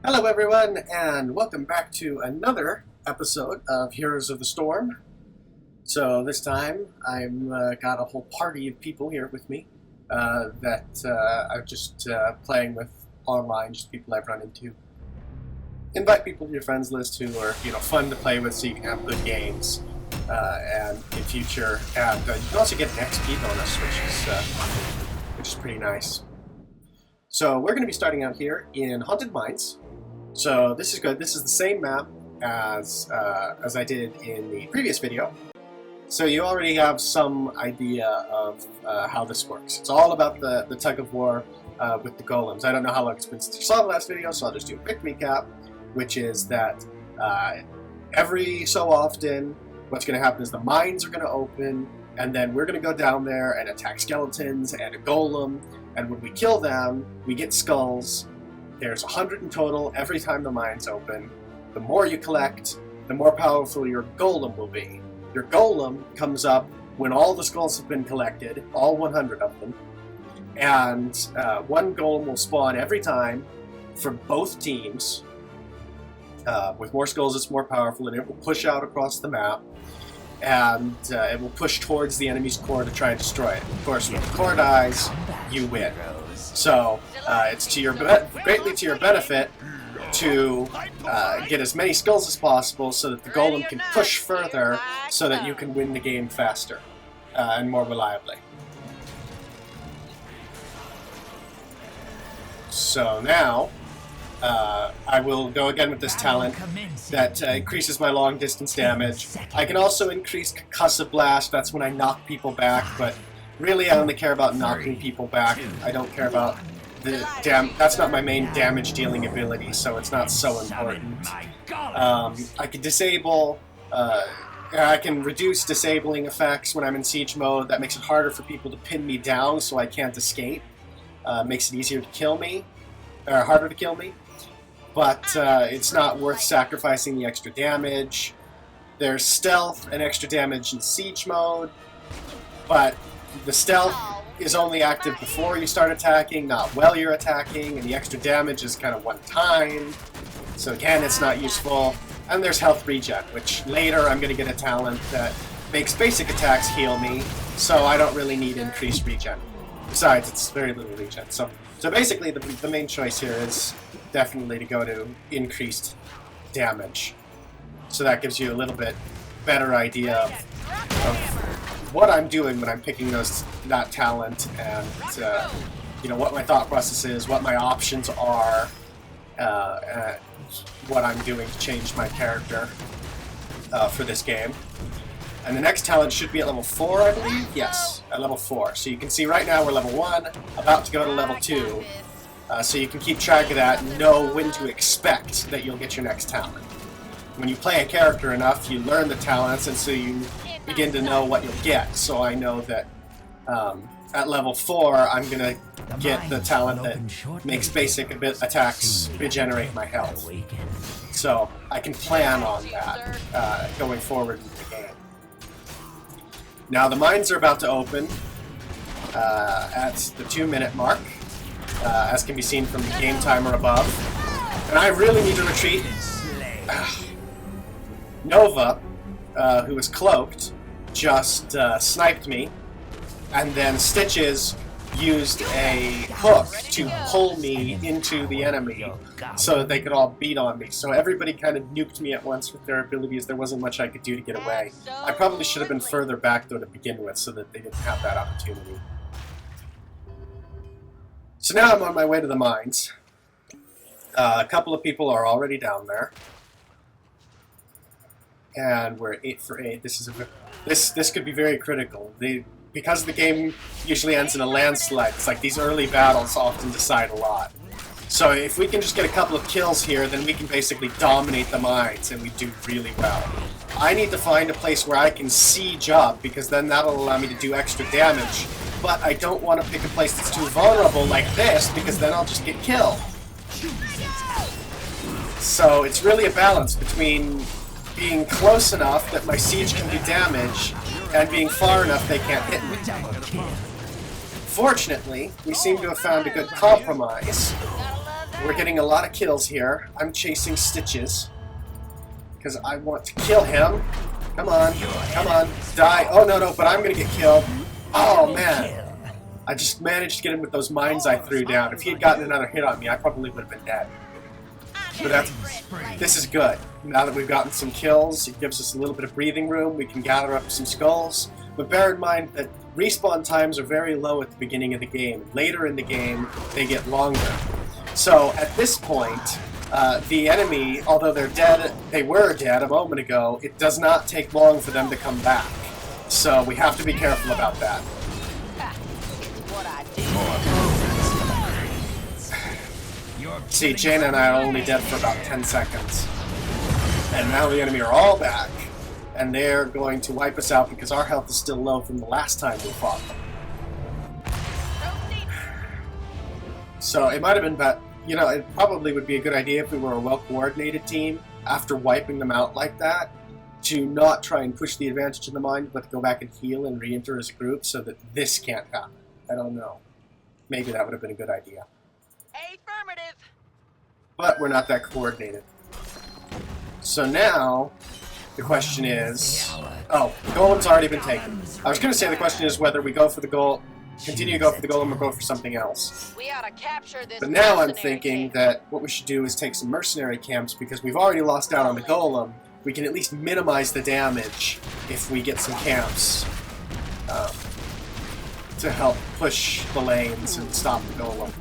Hello everyone, and welcome back to another episode of Heroes of the Storm. So this time, I've got a whole party of people here with me that I'm just playing with online, just people I've run into. Invite people to your friends list who are, fun to play with so you can have good games and in future. And you can also get an XP bonus, which is pretty nice. So we're going to be starting out here in Haunted Mines. So this is good. This is the same map as I did in the previous video. So you already have some idea of how this works. It's all about the tug of war with the golems. I don't know how long it's been since you saw the last video, so I'll just do a quick recap, which is that every so often what's going to happen is the mines are going to open, and then we're going to go down there and attack skeletons and a golem, and when we kill them, we get skulls. There's 100 in total every time the mines open. The more you collect, the more powerful your golem will be. Your golem comes up when all the skulls have been collected, all 100 of them, and one golem will spawn every time for both teams. With more skulls, it's more powerful, and it will push out across the map, and it will push towards the enemy's core to try and destroy it. Of course, when the core dies, you win. So it's greatly to your benefit to get as many skulls as possible so that the golem can push further so that you can win the game faster and more reliably. So now I will go again with this talent that increases my long distance damage. I can also increase Concussive Blast. That's when I knock people back, but really I only care about knocking people back. I don't care about the that's not my main damage dealing ability, so it's not so important. I can disable, I can reduce disabling effects when I'm in siege mode. That makes it harder for people to pin me down so I can't escape. Makes it easier to kill me, or harder to kill me. But it's not worth sacrificing the extra damage. There's stealth and extra damage in siege mode, but the stealth is only active before you start attacking, not while you're attacking, and the extra damage is kind of one time. So again, it's not useful. And there's health regen, which later I'm going to get a talent that makes basic attacks heal me, so I don't really need increased regen. Besides, it's very little regen. So basically, the main choice here is definitely to go to increased damage. So that gives you a little bit better idea of what I'm doing when I'm picking that talent, and what my thought process is, what my options are, and what I'm doing to change my character for this game. And the next talent should be at level 4, I believe? Yes, at level 4. So you can see right now we're level 1, about to go to level 2. So you can keep track of that and know when to expect that you'll get your next talent. When you play a character enough, you learn the talents, and so you begin to know what you'll get. So I know that at level 4, I'm going to get the talent that makes basic attacks regenerate my health. So I can plan on that going forward in the game. Now the mines are about to open at the 2-minute mark, as can be seen from the game timer above. And I really need to retreat. Nova, who is cloaked, just sniped me, and then Stitches used a hook to pull me into the enemy so that they could all beat on me. So everybody kind of nuked me at once with their abilities. There wasn't much I could do to get away. I probably should have been further back, though, to begin with, so that they didn't have that opportunity. So now I'm on my way to the mines. A couple of people are already down there. And we're 8 for 8. This could be very critical. Because the game usually ends in a landslide, it's like these early battles often decide a lot. So if we can just get a couple of kills here, then we can basically dominate the mines, and we do really well. I need to find a place where I can siege up, because then that'll allow me to do extra damage. But I don't want to pick a place that's too vulnerable like this, because then I'll just get killed. So it's really a balance between being close enough that my siege can do damage, and being far enough they can't hit me. Fortunately, we seem to have found a good compromise We're getting a lot of kills here. I'm chasing Stitches because I want to kill him. Come on, come on, die. Oh, no, but I'm going to get killed. Oh, man. I just managed to get him with those mines I threw down. If he had gotten another hit on me, I probably would have been dead. But this is good. Now that we've gotten some kills, it gives us a little bit of breathing room. We can gather up some skulls. But bear in mind that respawn times are very low at the beginning of the game. Later in the game, they get longer. So at this point, the enemy, although they were dead a moment ago, it does not take long for them to come back. So we have to be careful about that. See, Jaina and I are only dead for about 10 seconds. And now the enemy are all back. And they're going to wipe us out because our health is still low from the last time we fought them. So it might have been better. You know, it probably would be a good idea if we were a well-coordinated team after wiping them out like that to not try and push the advantage in the mine, but to go back and heal and re-enter as a group so that this can't happen. I don't know. Maybe that would have been a good idea. Affirmative. But we're not that coordinated. So now, the question is... Oh, the golem's already been taken. I was going to say the question is whether we go for the goal, continue to go for the golem or go for something else. We ought to capture this. But now I'm thinking that what we should do is take some mercenary camps because we've already lost out on the golem. We can at least minimize the damage if we get some camps to help push the lanes and stop the golem.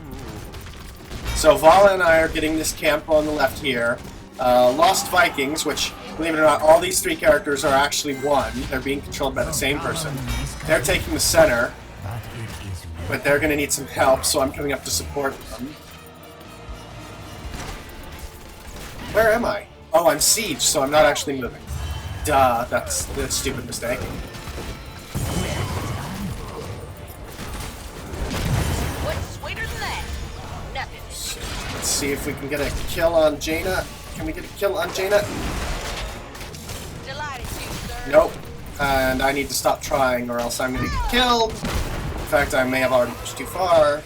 So Vala and I are getting this camp on the left here. Lost Vikings, which, believe it or not, all these three characters are actually one. They're being controlled by the same person. They're taking the center, but they're going to need some help, so I'm coming up to support them. Where am I? Oh, I'm sieged, so I'm not actually moving. Duh, that's a stupid mistake. What's sweeter than that? Nothing. Let's see if we can get a kill on Jaina. Can we get a kill on Jaina? Delighted to, sir. Nope. And I need to stop trying or else I'm going to get killed. In fact, I may have already pushed too far.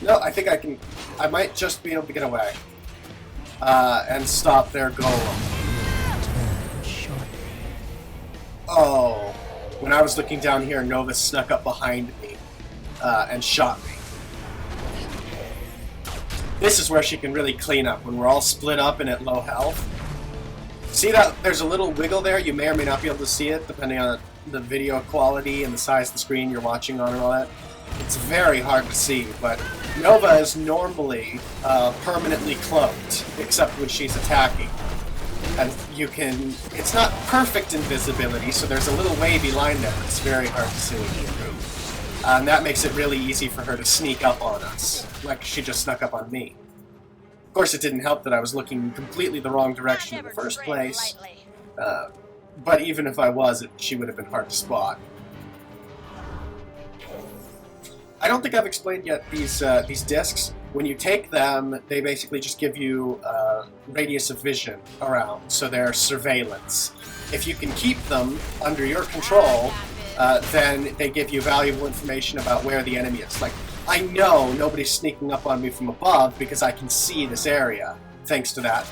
No, I think I can... I might just be able to get away. And stop their golem. Oh. When I was looking down here, Nova snuck up behind me and shot me. This is where she can really clean up, when we're all split up and at low health. See that? There's a little wiggle there. You may or may not be able to see it, depending on the video quality and the size of the screen you're watching on and all that. It's very hard to see, but Nova is normally permanently cloaked, except when she's attacking. And you can... It's not perfect invisibility, so there's a little wavy line there that's very hard to see. And that makes it really easy for her to sneak up on us, like she just snuck up on me. Of course, it didn't help that I was looking completely the wrong direction in the first place. But even if I was, she would have been hard to spot. I don't think I've explained yet these discs. When you take them, they basically just give you radius of vision around, so they're surveillance. If you can keep them under your control, then they give you valuable information about where the enemy is. Like, I know nobody's sneaking up on me from above because I can see this area, thanks to that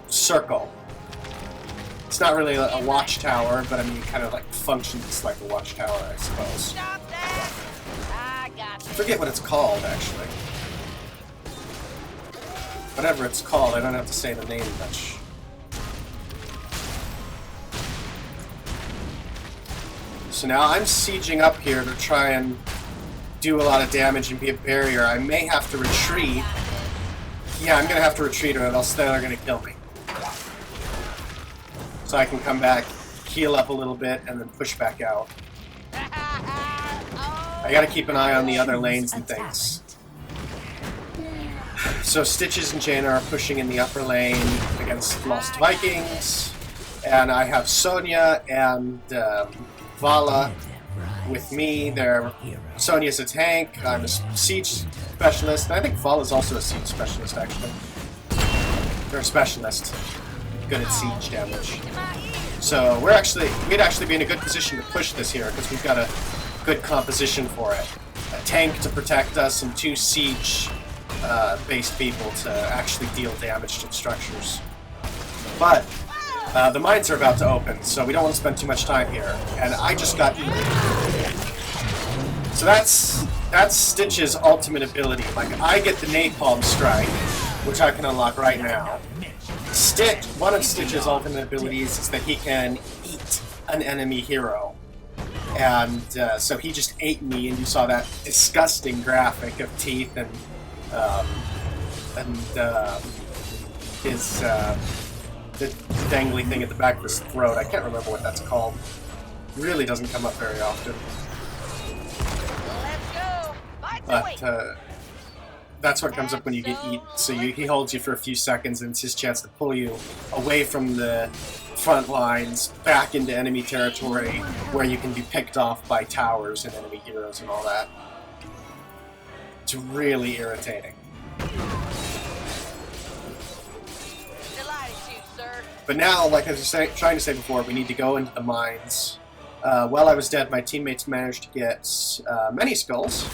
circle. It's not really a watchtower, but I mean, it kind of like functions like a watchtower, I suppose. I forget what it's called, actually. Whatever it's called, I don't have to say the name much. So now I'm sieging up here to try and do a lot of damage and be a barrier. I may have to retreat. Yeah, I'm going to have to retreat or else they're going to kill me. So I can come back, heal up a little bit, and then push back out. I gotta keep an eye on the other lanes and things. So Stitches and Jaina are pushing in the upper lane against Lost Vikings, and I have Sonya and Vala with me. Sonya's a tank, I'm a siege specialist, and I think Vala's also a siege specialist, actually. They're a specialist. Good at siege damage. So we'd actually be in a good position to push this here because we've got a good composition for it. A tank to protect us and two siege based people to actually deal damage to the structures. But the mines are about to open, so we don't want to spend too much time here. And I just got eaten. So that's Stitch's ultimate ability. Like, I get the Napalm Strike, which I can unlock right now. Stitch, one of Stitch's ultimate abilities is that he can eat an enemy hero. And so he just ate me, and you saw that disgusting graphic of teeth and his the dangly thing at the back of his throat. I can't remember what that's called. It really doesn't come up very often. But that's what comes up when you get eaten. So he holds you for a few seconds, and it's his chance to pull you away from the front lines, back into enemy territory, where you can be picked off by towers and enemy heroes and all that. It's really irritating. But now, like I was trying to say before, we need to go into the mines. While I was dead, my teammates managed to get many skulls,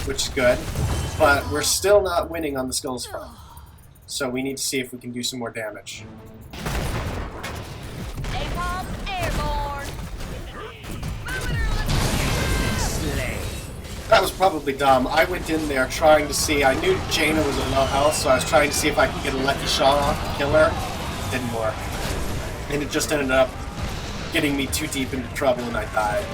which is good, but we're still not winning on the skulls front. So we need to see if we can do some more damage. That was probably dumb. I went in there trying to see, I knew Jaina was at low health, so I was trying to see if I could get a lucky shot off and kill her. It didn't work. And it just ended up getting me too deep into trouble and I died.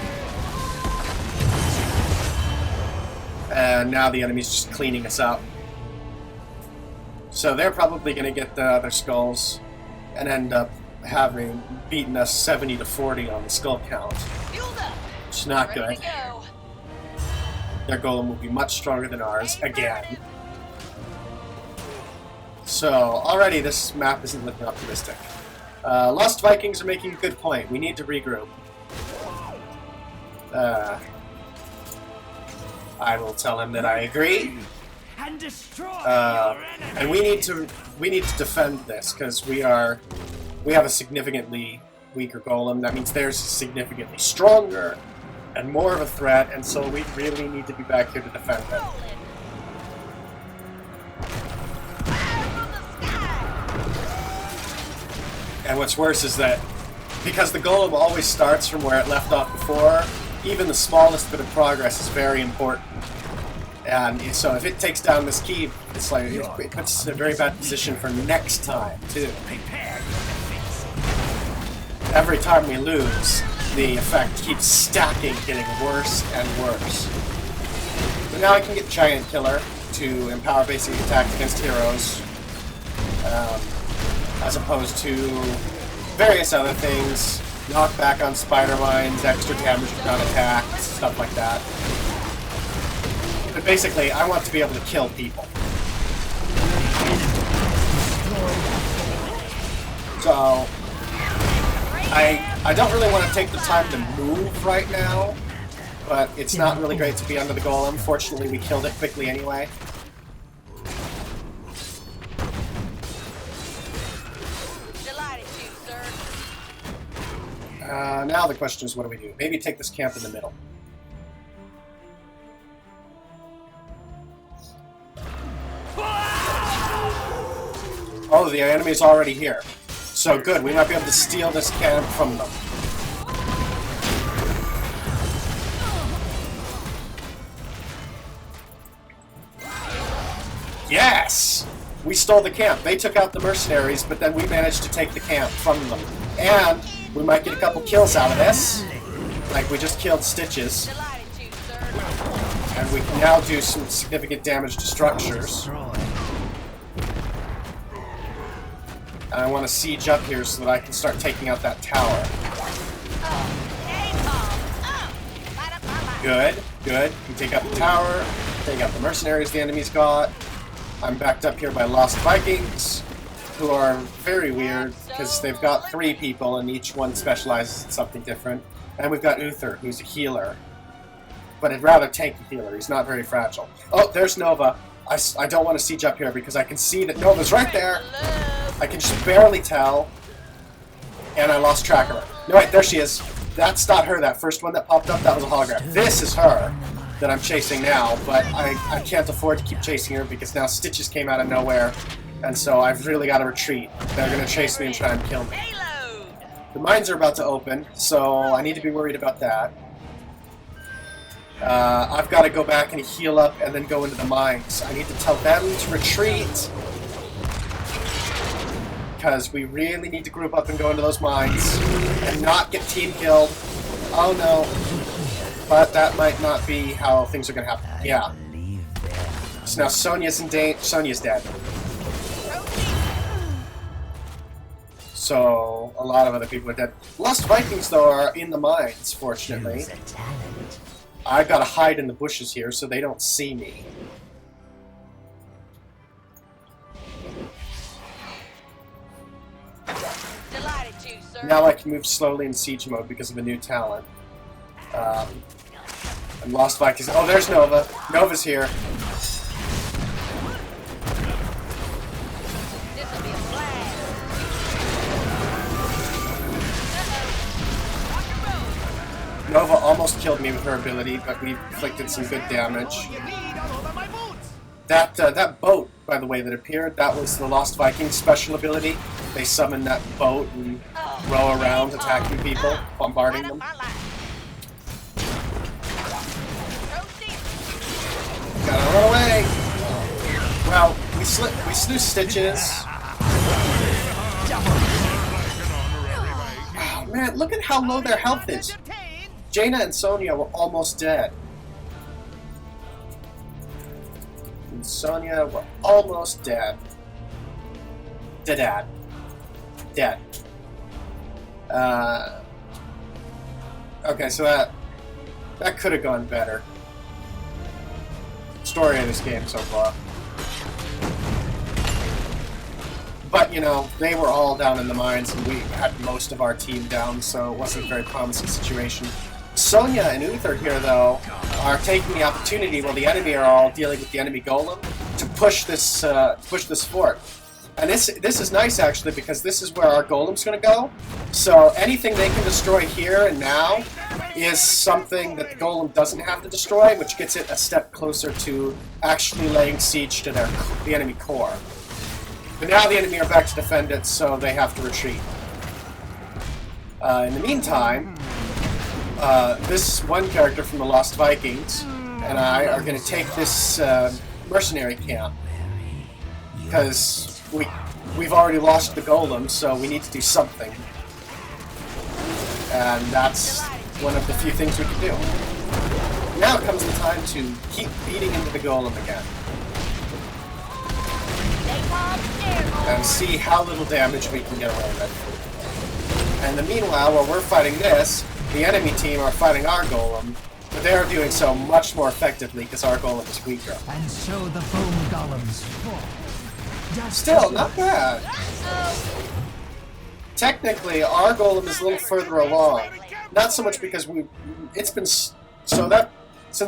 And now the enemy's just cleaning us up. So they're probably going to get the other skulls and end up having beaten us 70 to 40 on the skull count. Which is not good. Their golem will be much stronger than ours, again. So, already this map isn't looking optimistic. Lost Vikings are making a good point. We need to regroup. I will tell him that I agree. And we need to defend this, because we have a significantly weaker golem. That means theirs is significantly stronger and more of a threat, and so we really need to be back here to defend it. And what's worse is that because the golem always starts from where it left off before, even the smallest bit of progress is very important. And so if it takes down this key, it's like it puts us in a very bad position for next time too. Every time we lose, the effect keeps stacking, getting worse and worse. But now I can get Giant Killer to empower basic attacks against heroes, as opposed to various other things, knockback on spider mines, extra damage on attacks, stuff like that. But basically, I want to be able to kill people. So I don't really want to take the time to move right now, but it's not really great to be under the golem. Fortunately, we killed it quickly anyway. Now the question is, what do we do? Maybe take this camp in the middle. Oh, the enemy's already here. So good, we might be able to steal this camp from them. Yes! We stole the camp. They took out the mercenaries, but then we managed to take the camp from them. And we might get a couple kills out of this. Like we just killed Stitches. And we can now do some significant damage to structures. And I want to siege up here so that I can start taking out that tower. Good, good. We take out the tower, take out the mercenaries the enemy's got. I'm backed up here by Lost Vikings, who are very weird, because they've got 3 people and each one specializes in something different. And we've got Uther, who's a healer. But I'd rather tank the healer, he's not very fragile. Oh, there's Nova. I don't want to siege up here because I can see that Nova's right there. I can just barely tell. And I lost track of her. No, wait, there she is. That's not her. That first one that popped up, that was a hologram. This is her. that I'm chasing now, but I can't afford to keep chasing her because now Stitches came out of nowhere, and so I've really got to retreat. They're going to chase me and try and kill me. The mines are about to open, so I need to be worried about that. I've got to go back and heal up and then go into the mines. I need to tell them to retreat, because we really need to group up and go into those mines and not get team killed. Oh no. But that might not be how things are going to happen. Yeah. So now Sonia's in danger. Sonia's dead. So a lot of other people are dead. Lost Vikings, though, are in the mines, fortunately. I've got to hide in the bushes here so they don't see me. Delighted to, sir. Now I can move slowly in siege mode because of a new talent. And Lost Vikings. Oh, there's Nova. Nova's here. This'll be a blast. Nova almost killed me with her ability, but we inflicted some good damage. That boat, by the way, that appeared, that was the Lost Vikings special ability. They summon that boat and row around attacking people, bombarding them. Gotta run away! Well, we slew Stitches. Oh man, look at how low their health is. Jaina and Sonia were almost dead. And Sonia were almost dead. Dead. Okay, so that could have gone better. Story of this game so far. But, you know, they were all down in the mines and we had most of our team down, so it wasn't a very promising situation. Sonia and Uther here, though, are taking the opportunity while the enemy are all dealing with the enemy golem to push this fort. And this is nice, actually, because this is where our golem's going to go. So anything they can destroy here and now is something that the golem doesn't have to destroy, which gets it a step closer to actually laying siege to the enemy core. But now the enemy are back to defend it, so they have to retreat. In the meantime, this one character from the Lost Vikings and I are going to take this mercenary camp, because we've already lost the golem, so we need to do something. And that's one of the few things we can do. Now comes the time to keep beating into the golem again. And see how little damage we can get away with. And in the meanwhile, while we're fighting this, the enemy team are fighting our golem, but they are doing so much more effectively because our golem is weaker. And so the bone golems fall. Still, not bad. Technically, our golem is a little further along. Not so much because since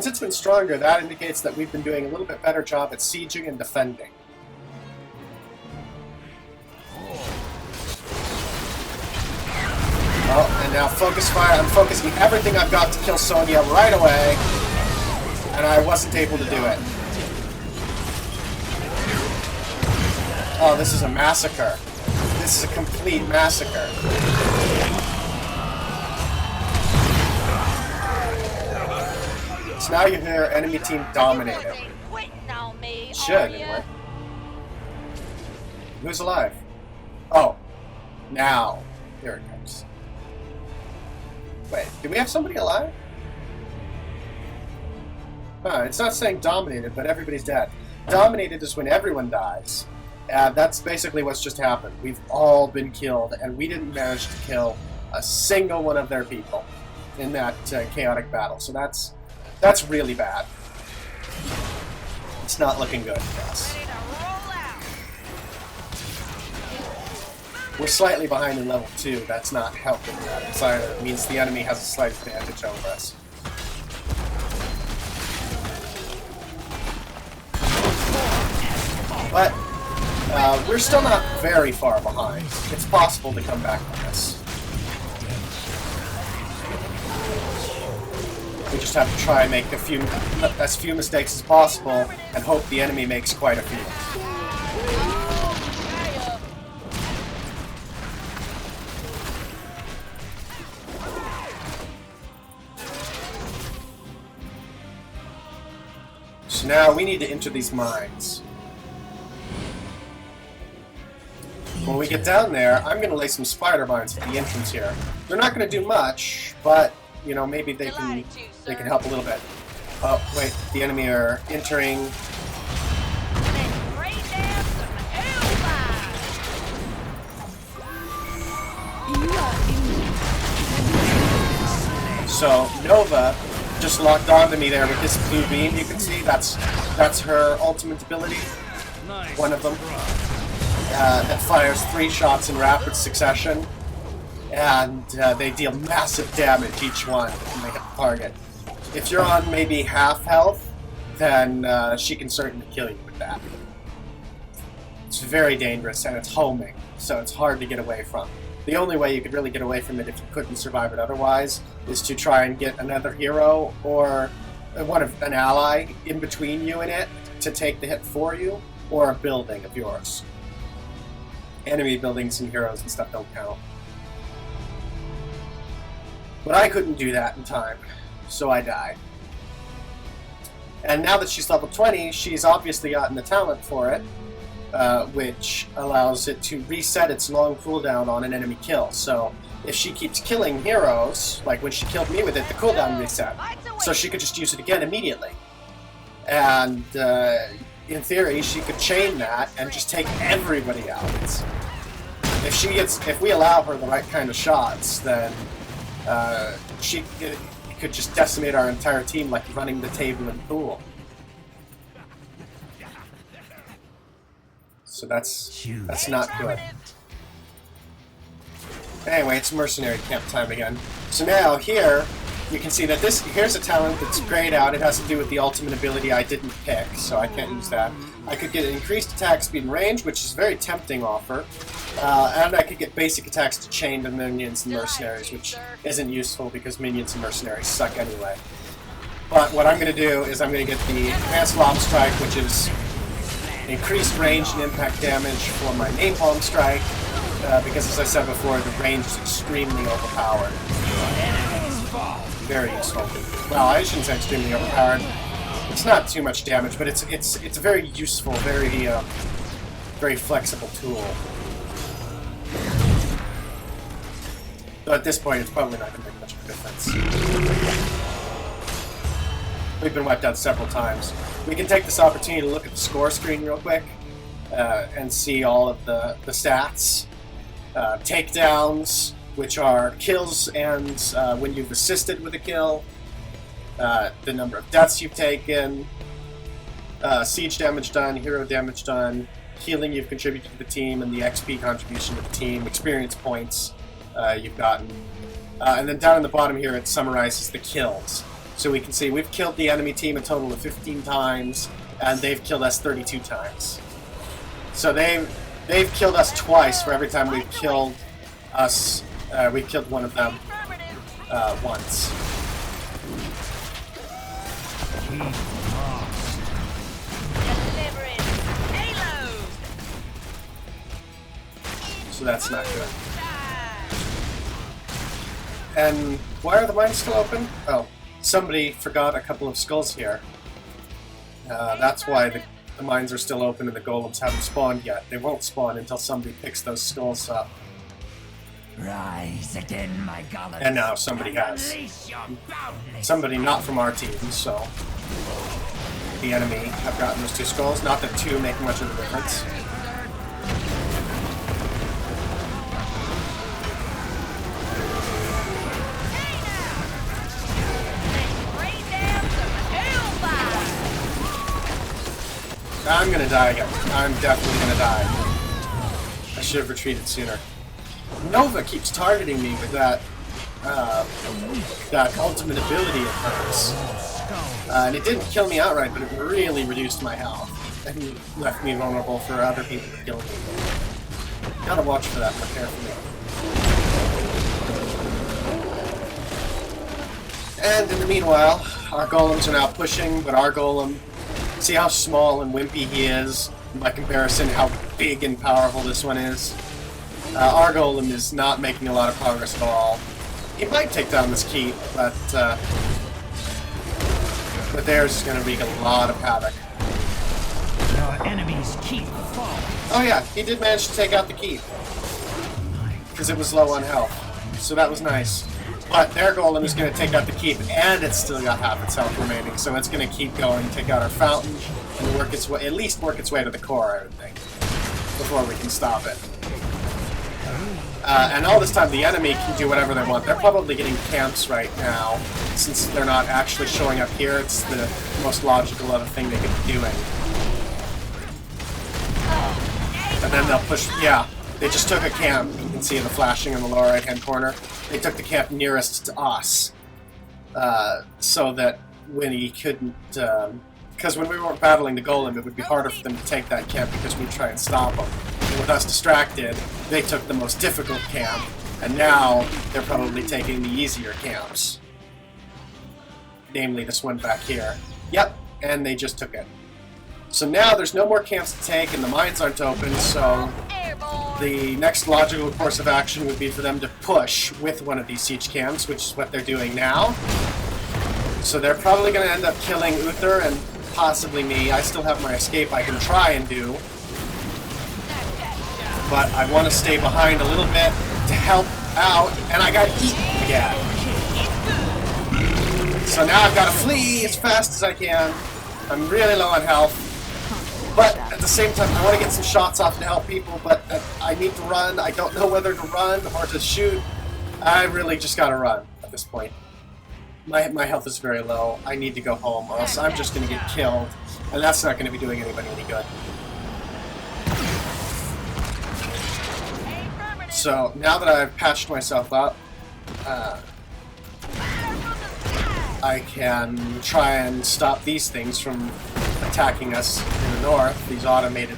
it's been stronger, that indicates that we've been doing a little bit better job at sieging and defending. Oh, and now focus fire. I'm focusing everything I've got to kill Sonia right away, and I wasn't able to do it. Oh, this is a massacre. This is a complete massacre. So now you hear enemy team dominated. Should, anyway. Who's alive? Oh. Now. Here it comes. Wait, do we have somebody alive? It's not saying dominated, but everybody's dead. Dominated is when everyone dies. That's basically what's just happened. We've all been killed, and we didn't manage to kill a single one of their people in that chaotic battle. So that's really bad. It's not looking good for us. We're slightly behind in level 2. That's not helping that either. It means the enemy has a slight advantage over us. But we're still not very far behind. It's possible to come back from this. We just have to try and make as few mistakes as possible and hope the enemy makes quite a few. So now we need to enter these mines. When we get down there, I'm going to lay some spider mines at the entrance here. They're not going to do much, but you know, maybe they can help a little bit. Oh wait, the enemy are entering. So Nova just locked onto me there with this blue beam. You can see that's her ultimate ability. One of them. That fires 3 shots in rapid succession, and they deal massive damage each one when they hit the target. If you're on maybe half health, then she can certainly kill you with that. It's very dangerous, and it's homing, so it's hard to get away from. The only way you could really get away from it if you couldn't survive it otherwise is to try and get another hero or an ally in between you and it to take the hit for you, or a building of yours. Enemy buildings and heroes and stuff don't count. But I couldn't do that in time, so I died. And now that she's level 20, she's obviously gotten the talent for it, which allows it to reset its long cooldown on an enemy kill. So if she keeps killing heroes, like when she killed me with it, the cooldown reset. So she could just use it again immediately. And in theory, she could chain that and just take everybody out. If we allow her the right kind of shots, then she could just decimate our entire team like running the table in pool. So that's not good. Anyway, it's mercenary camp time again. So now here, you can see that here's a talent that's grayed out. It has to do with the ultimate ability I didn't pick, so I can't use that. I could get increased attack speed and range, which is a very tempting offer. And I could get basic attacks to chain to minions and mercenaries, which isn't useful because minions and mercenaries suck anyway. But what I'm going to do is I'm going to get the Advanced Lob Strike, which is increased range and impact damage for my Napalm Strike, because as I said before, the range is extremely overpowered. Very useful. Well, I shouldn't say extremely overpowered. It's not too much damage, but it's a very useful, very flexible tool. So at this point, it's probably not going to make much of a difference. We've been wiped out several times. We can take this opportunity to look at the score screen real quick and see all of the stats. Takedowns, which are kills and when you've assisted with a kill, the number of deaths you've taken, siege damage done, hero damage done, healing you've contributed to the team, and the XP contribution to the team, experience points you've gotten. And then down in the bottom here it summarizes the kills. So we can see we've killed the enemy team a total of 15 times, and they've killed us 32 times. So they've killed us twice for every time we've killed us. We've killed one of them once. So that's not good. And why are the mines still open? Oh, somebody forgot a couple of skulls here. That's why the mines are still open and the golems haven't spawned yet. They won't spawn until somebody picks those skulls up. Rise again, my golems. And now somebody has. Somebody not from our team, so the enemy have gotten those 2 skulls. Not that 2 make much of a difference. I'm gonna die again. I'm definitely gonna die. I should have retreated sooner. Nova keeps targeting me with that ultimate ability of hers. And it didn't kill me outright, but it really reduced my health and left me vulnerable for other people to kill me. Gotta watch for that more carefully. And in the meanwhile, our golems are now pushing, but our golem, see how small and wimpy he is by comparison how big and powerful this one is? Our golem is not making a lot of progress at all. He might take down this keep, but theirs is going to wreak a lot of havoc. Your enemy's keep falls. Oh yeah, he did manage to take out the keep, because it was low on health, so that was nice. But their golem is going to take out the keep, and it's still got half its health remaining, so it's going to keep going, take out our fountain, and work its way, at least work its way to the core, I would think, before we can stop it. And all this time, the enemy can do whatever they want. They're probably getting camps right now, since they're not actually showing up here. It's the most logical other thing they could be doing. And then they'll push, yeah, they just took a camp. You can see the flashing in the lower right-hand corner. They took the camp nearest to us, so that when he couldn't, because when we weren't battling the golem, it would be harder for them to take that camp because we'd try and stop them. And with us distracted, they took the most difficult camp, and now they're probably taking the easier camps. Namely this one back here. Yep, and they just took it. So now there's no more camps to take, and the mines aren't open, so the next logical course of action would be for them to push with one of these siege camps, which is what they're doing now. So they're probably going to end up killing Uther and possibly me. I still have my escape I can try and do, but I want to stay behind a little bit to help out, and I got eaten again. So now I've got to flee as fast as I can. I'm really low on health. But at the same time, I want to get some shots off to help people, but I need to run. I don't know whether to run or to shoot. I really just got to run at this point. My health is very low. I need to go home, or else I'm just going to get killed, and that's not going to be doing anybody any good. So, now that I've patched myself up, I can try and stop these things from attacking us in the north, these automated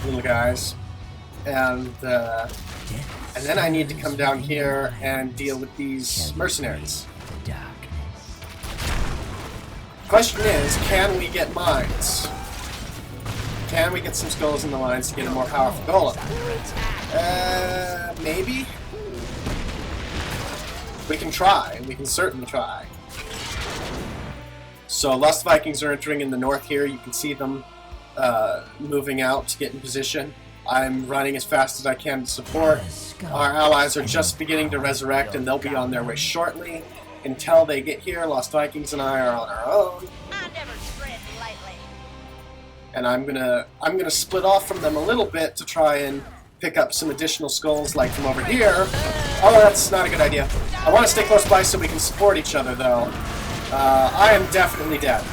little guys, and then I need to come down here and deal with these mercenaries. Question is, can we get mines? Can we get some skulls in the mines to get a more powerful golem? Maybe? We can try. We can certainly try. So Lust Vikings are entering in the north here. You can see them moving out to get in position. I'm running as fast as I can to support. Our allies are just beginning to resurrect, and they'll be on their way shortly. Until they get here, Lost Vikings and I are on our own. I never tread lightly. And I'm gonna split off from them a little bit to try and pick up some additional skulls, like from over here. Oh, that's not a good idea. I want to stay close by so we can support each other, though. I am definitely dead.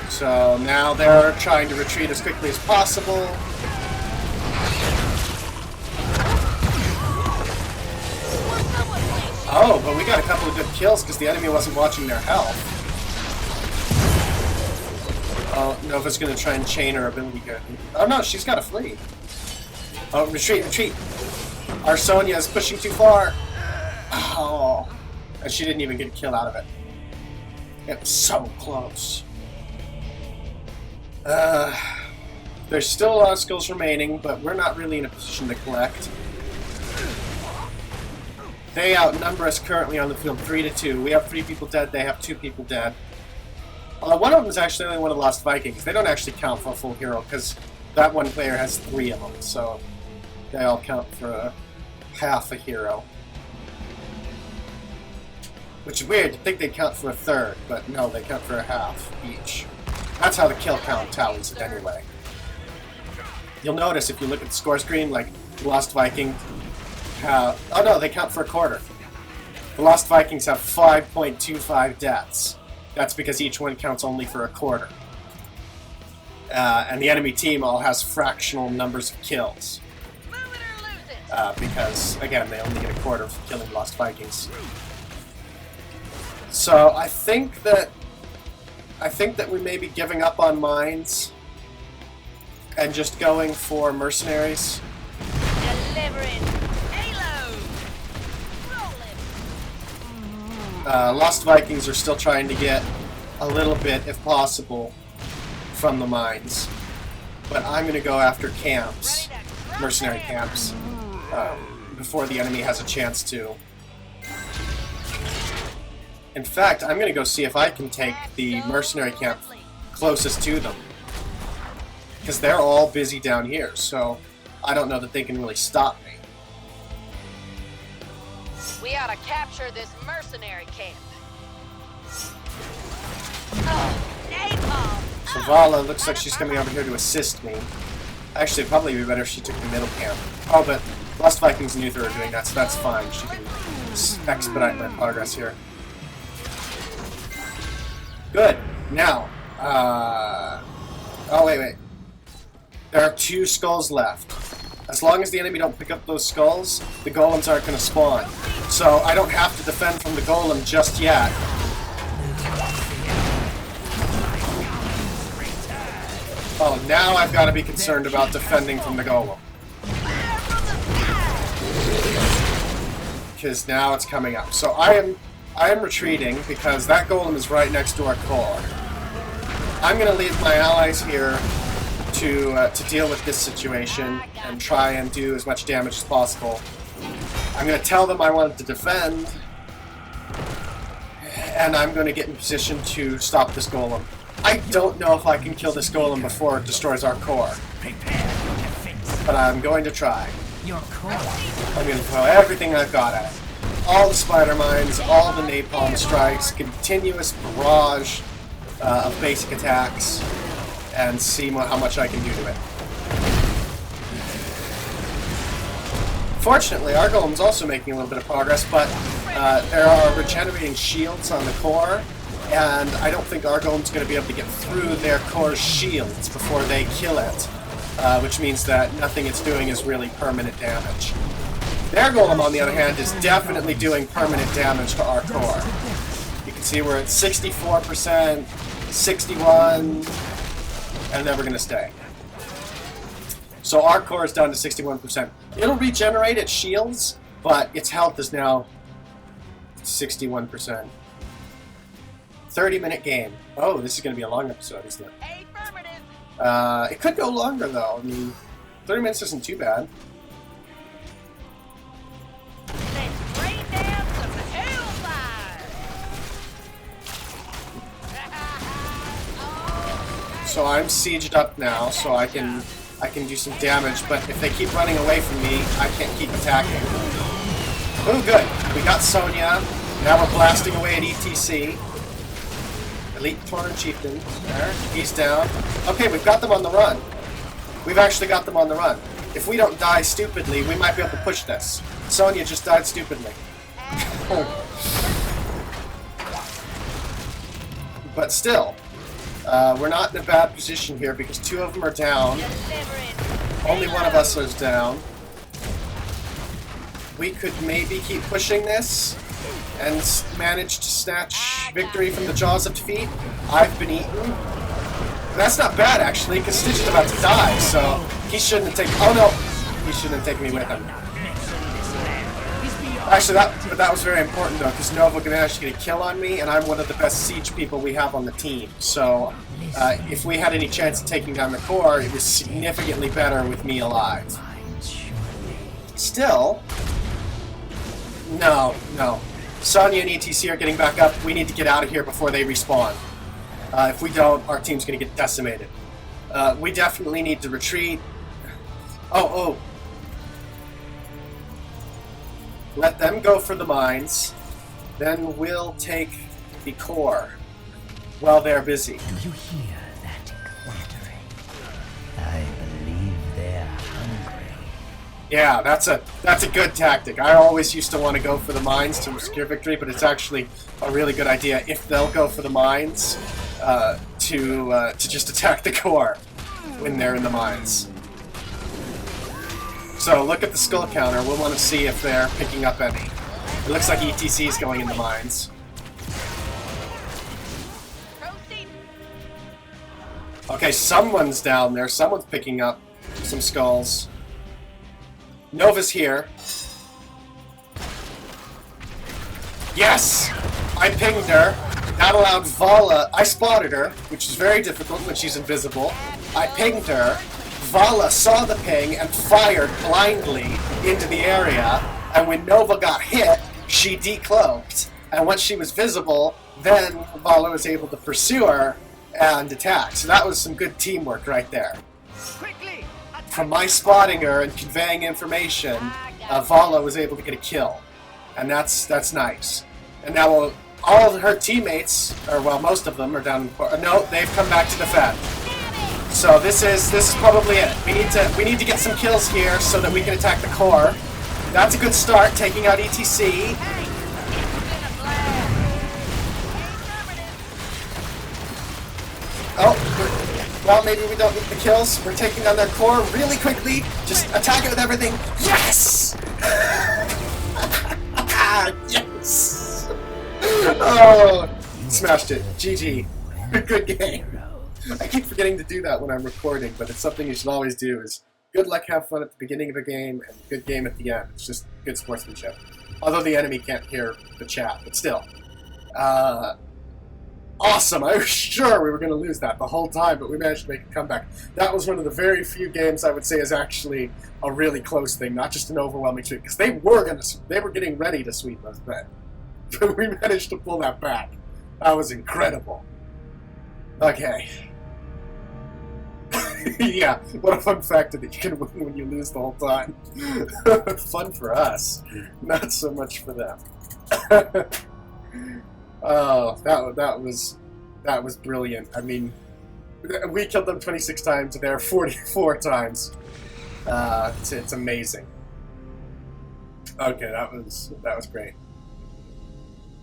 So now they're trying to retreat as quickly as possible. Oh, but we got a couple of good kills because the enemy wasn't watching their health. Oh, Nova's going to try and chain her ability here. Oh no, she's got to flee. Oh, retreat, retreat. Our Sonya is pushing too far. Oh, and she didn't even get a kill out of it. It was so close. There's still a lot of skills remaining, but we're not really in a position to collect. They outnumber us currently on the field 3-2. We have 3 people dead, they have 2 people dead. One of them is actually only one of the Lost Vikings. They don't actually count for a full hero, because that one player has 3 of them, so they all count for half a hero. Which is weird, you'd think they'd count for a third, but no, they count for a half each. That's how the kill count tallies it anyway. You'll notice if you look at the score screen, like, Lost Viking have... Oh no, they count for a quarter. The Lost Vikings have 5.25 deaths. That's because each one counts only for a quarter. And the enemy team all has fractional numbers of kills. Because, again, they only get a quarter for killing Lost Vikings. So I think that we may be giving up on mines and just going for mercenaries. Delivering. Halo. Lost Vikings are still trying to get a little bit, if possible, from the mines. But I'm going to go after camps, mercenary camps, before the enemy has a chance to. In fact, I'm going to go see if I can take the mercenary camp closest to them. Because they're all busy down here, so I don't know that they can really stop me. We ought to capture this mercenary camp. Oh, napalm! So Vala looks like she's coming over here to assist me. Actually, it'd probably be better if she took the middle camp. Oh, but Lost Vikings and Uther are doing that, so that's fine. She can expedite my progress here. Good. Now, oh, wait. There are 2 skulls left. As long as the enemy don't pick up those skulls, the golems aren't going to spawn. So I don't have to defend from the golem just yet. Oh, now I've got to be concerned about defending from the golem. Because now it's coming up. So I am retreating because that golem is right next to our core. I'm going to leave my allies here to deal with this situation and try and do as much damage as possible. I'm going to tell them I wanted to defend, and I'm going to get in position to stop this golem. I don't know if I can kill this golem before it destroys our core, but I'm going to try. I'm going to throw everything I've got at it. All the spider mines, all the napalm strikes, continuous barrage of basic attacks, and see how much I can do to it. Fortunately, our golem's also making a little bit of progress, but there are regenerating shields on the core, and I don't think our golem's going to be able to get through their core's shields before they kill it, which means that nothing it's doing is really permanent damage. Their golem, on the other hand, is definitely doing permanent damage to our core. You can see we're at 64%, 61%, and then we're going to stay. So our core is down to 61%. It'll regenerate its shields, but its health is now 61%. 30-minute game. Oh, this is going to be a long episode, isn't it? It could go longer, though. I mean, 30 minutes isn't too bad. Let's rain down some hellfire! So I'm sieged up now, so I can do some damage, but if they keep running away from me, I can't keep attacking. Oh, good. We got Sonya. Now we're blasting away at ETC. Elite Tauren Chieftain. There. He's down. Okay, we've got them on the run. We've actually got them on the run. If we don't die stupidly, we might be able to push this. Sonya just died stupidly. But still, we're not in a bad position here because 2 of them are down. Only one of us is down. We could maybe keep pushing this and manage to snatch victory from the jaws of defeat. I've been eaten. That's not bad, actually, because Stitch is about to die, so he shouldn't have taken... Oh, no! He shouldn't have taken me with him. Actually, that was very important, though, because Nova managed to get a kill on me, and I'm one of the best siege people we have on the team. So, if we had any chance of taking down the core, it was significantly better with me alive. Still... No. Sonya and ETC are getting back up. We need to get out of here before they respawn. If we don't, our team's going to get decimated. We definitely need to retreat. Oh. Let them go for the mines. Then we'll take the core while they're busy. Do you hear that clattering? I believe they're hungry. Yeah, that's a good tactic. I always used to want to go for the mines to secure victory, but it's actually a really good idea if they'll go for the mines to just attack the core when they're in the mines. So look at the skull counter. We'll want to see if they're picking up any. It looks like ETC is going in the mines. Okay, someone's down there. Someone's picking up some skulls. Nova's here. Yes! I pinged her. That allowed Vala... I spotted her, which is very difficult when she's invisible. I pinged her. Vala saw the ping and fired blindly into the area. And when Nova got hit, she decloaked. And once she was visible, then Vala was able to pursue her and attack. So that was some good teamwork right there. From my spotting her and conveying information, Vala was able to get a kill. And that's nice. And now all of her teammates, or well, most of them are down. No, they've come back to defend. So this is probably it. We need to get some kills here so that we can attack the core. That's a good start, taking out ETC. Oh, well, maybe we don't need the kills. We're taking down their core really quickly. Just attack it with everything. Yes! Yes! Oh, smashed it. GG. Good game. I keep forgetting to do that when I'm recording, but it's something you should always do, is good luck, have fun at the beginning of a game, and good game at the end. It's just good sportsmanship. Although the enemy can't hear the chat, but still. Awesome! I was sure we were going to lose that the whole time, but we managed to make a comeback. That was one of the very few games I would say is actually a really close thing, not just an overwhelming sweep, because they were getting ready to sweep us, but we managed to pull that back. That was incredible. Okay. Yeah, what a fun fact that you can win when you lose the whole time. Fun for us, not so much for them. Oh, that was brilliant. I mean, we killed them 26 times, and they're 44 times. It's amazing. Okay, that was great.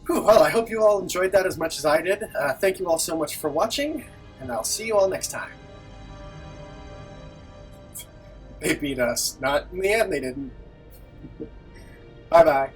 Whew, well, I hope you all enjoyed that as much as I did. Thank you all so much for watching, and I'll see you all next time. They beat us. Not in the end, they didn't. Bye-bye.